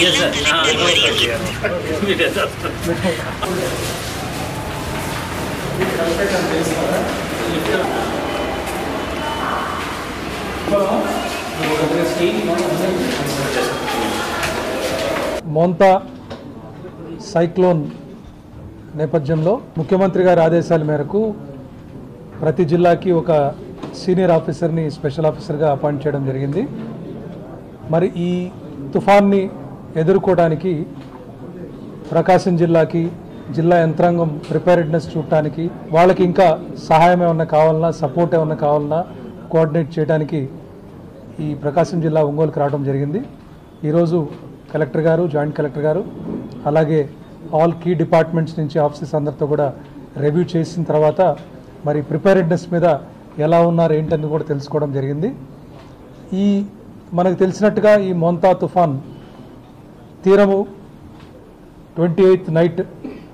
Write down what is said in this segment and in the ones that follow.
Yes, sir. Montha cyclone నేపథ్యంలో ముఖ్యమంత్రి గారి ఆదేశాల మేరకు ప్రతి జిల్లాకి ఒక సీనియర్ ఆఫీసర్ని స్పెషల్ ఆఫీసర్గా అపాయింట్ చేయడం జరిగింది. మరి ఈ తుఫాన్ని ఎదుర్కోవడానికి ప్రకాశం జిల్లాకి జిల్లా యంత్రాంగం ప్రిపేర్డ్నెస్ చూడటానికి వాళ్ళకి ఇంకా సహాయం ఏమన్నా కావాలన్నా సపోర్ట్ ఏమన్నా కావాలన్నా కోఆర్డినేట్ చేయడానికి ఈ ప్రకాశం జిల్లా ఒంగోలుకి రావడం జరిగింది. ఈరోజు కలెక్టర్ గారు, జాయింట్ కలెక్టర్ గారు, అలాగే ఆల్ కీ డిపార్ట్మెంట్స్ నుంచి ఆఫీసర్స్ అందరితో కూడా రివ్యూ చేసిన తర్వాత మరి ప్రిపేర్డ్నెస్ మీద ఎలా ఉన్నారు ఏంటని కూడా తెలుసుకోవడం జరిగింది. ఈ మనకు తెలిసినట్టుగా ఈ మోంతా తుఫాన్ తీరము 28th నైట్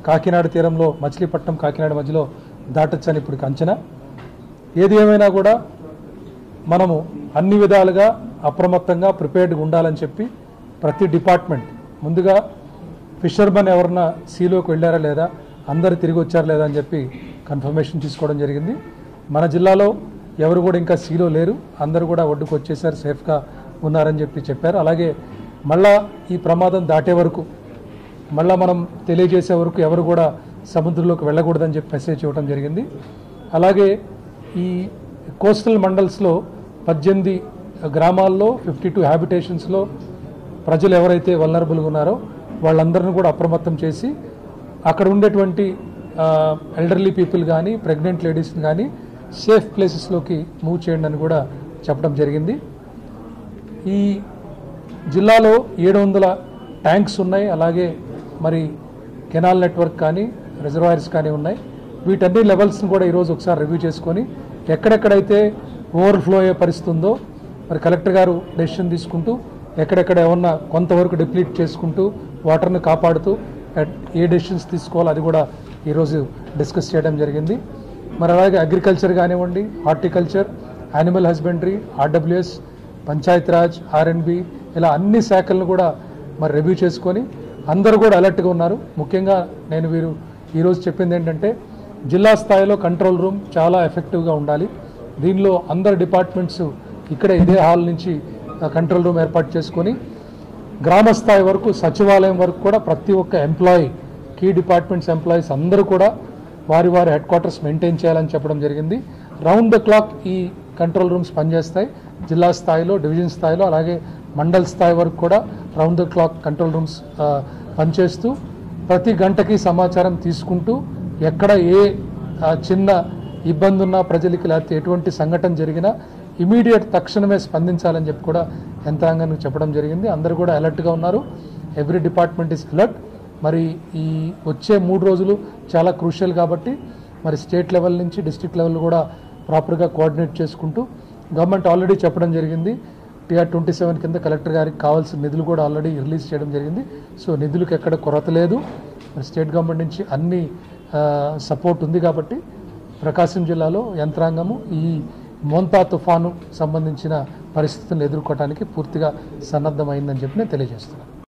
కాకినాడ తీరంలో మచిలీపట్నం కాకినాడ మధ్యలో దాటొచ్చని ఇప్పుడు అంచనా. ఏది ఏమైనా కూడా మనము అన్ని విధాలుగా అప్రమత్తంగా ప్రిపేర్డ్గా ఉండాలని చెప్పి ప్రతి డిపార్ట్మెంట్ ముందుగా ఫిషర్మెన్ ఎవరన్నా సీలోకి వెళ్ళారా లేదా, అందరు తిరిగి వచ్చారా లేదా అని చెప్పి కన్ఫర్మేషన్ తీసుకోవడం జరిగింది. మన జిల్లాలో ఎవరు కూడా ఇంకా సీలో లేరు, అందరూ కూడా ఒడ్డుకు వచ్చేసారు, సేఫ్గా ఉన్నారని చెప్పారు. అలాగే మళ్ళా ఈ ప్రమాదం దాటే వరకు మళ్ళీ మనం తెలియజేసే వరకు ఎవరు కూడా సముద్రంలోకి వెళ్ళకూడదని చెప్పి మెసేజ్ ఇవ్వడం జరిగింది. అలాగే ఈ కోస్టల్ మండల్స్లో 18 గ్రామాల్లో 52 హ్యాబిటేషన్స్లో ప్రజలు ఎవరైతే వల్నరబుల్గా ఉన్నారో వాళ్ళందరినీ కూడా అప్రమత్తం చేసి అక్కడ ఉండేటువంటి ఎల్డర్లీ పీపుల్ కానీ ప్రెగ్నెంట్ లేడీస్ని కానీ సేఫ్ ప్లేసెస్లోకి మూవ్ చేయండి అని కూడా చెప్పడం జరిగింది. ఈ జిల్లాలో 700 ట్యాంక్స్ ఉన్నాయి. అలాగే మరి కెనాల్ నెట్వర్క్ కానీ రిజర్వాయర్స్ కానీ ఉన్నాయి. వీటన్ని లెవెల్స్ని కూడా ఈరోజు ఒకసారి రివ్యూ చేసుకొని ఎక్కడెక్కడైతే ఓవర్ఫ్లో అయ్యే పరిస్థితి ఉందో మరి కలెక్టర్ గారు డెసిషన్ తీసుకుంటూ ఎక్కడెక్కడ ఏమన్నా కొంతవరకు డిప్లీట్ చేసుకుంటూ వాటర్ని కాపాడుతూ ఏ డెసిషన్స్ తీసుకోవాలో అది కూడా ఈరోజు డిస్కస్ చేయడం జరిగింది. మరి అలాగే అగ్రికల్చర్ కానివ్వండి, horticulture, animal husbandry, RWS, Panchayati Raj, ఆర్ఎండ్బి ఇలా అన్ని శాఖలను కూడా మరి రివ్యూ చేసుకొని అందరూ కూడా అలర్ట్గా ఉన్నారు. ముఖ్యంగా నేను ఈరోజు చెప్పింది ఏంటంటే జిల్లా స్థాయిలో కంట్రోల్ రూమ్ చాలా ఎఫెక్టివ్గా ఉండాలి. దీనిలో అందరు డిపార్ట్మెంట్స్ ఇక్కడే ఇదే హాల్ నుంచి కంట్రోల్ రూమ్ ఏర్పాటు చేసుకొని గ్రామ స్థాయి వరకు సచివాలయం వరకు కూడా ప్రతి ఒక్క ఎంప్లాయీ, కీ డిపార్ట్మెంట్స్ ఎంప్లాయీస్ అందరూ కూడా వారి హెడ్ క్వార్టర్స్ మెయింటైన్ చేయాలని చెప్పడం జరిగింది. రౌండ్ ద క్లాక్ ఈ కంట్రోల్ రూమ్స్ పనిచేస్తాయి. జిల్లా స్థాయిలో, డివిజన్ స్థాయిలో, అలాగే మండల స్థాయి వరకు కూడా round the clock control rooms పనిచేస్తూ ప్రతి గంటకి సమాచారం తీసుకుంటూ ఎక్కడ ఏ చిన్న ఇబ్బంది ఉన్నా ప్రజలకి లేకపోతే ఎటువంటి సంఘటన జరిగినా ఇమీడియట్ తక్షణమే స్పందించాలని చెప్పి కూడా యంత్రాంగానికి చెప్పడం జరిగింది. అందరూ కూడా అలర్ట్గా ఉన్నారు. Every department is alert. మరి ఈ వచ్చే 3 రోజులు చాలా క్రూషియల్ కాబట్టి మరి స్టేట్ లెవెల్ నుంచి డిస్ట్రిక్ట్ లెవెల్ కూడా ప్రాపర్గా కోఆర్డినేట్ చేసుకుంటూ గవర్నమెంట్ ఆల్రెడీ చెప్పడం జరిగింది. టిఆర్ 27 కింద కలెక్టర్ గారికి కావాల్సిన నిధులు కూడా ఆల్రెడీ రిలీజ్ చేయడం జరిగింది. సో నిధులకు ఎక్కడ కొరత లేదు. మరి స్టేట్ గవర్నమెంట్ నుంచి అన్ని సపోర్ట్ ఉంది కాబట్టి ప్రకాశం జిల్లాలో యంత్రాంగము ఈ మోంతా తుఫాను సంబంధించిన పరిస్థితులను ఎదుర్కోవడానికి పూర్తిగా సన్నద్ధమైందని చెప్పి నేను తెలియజేస్తున్నాను.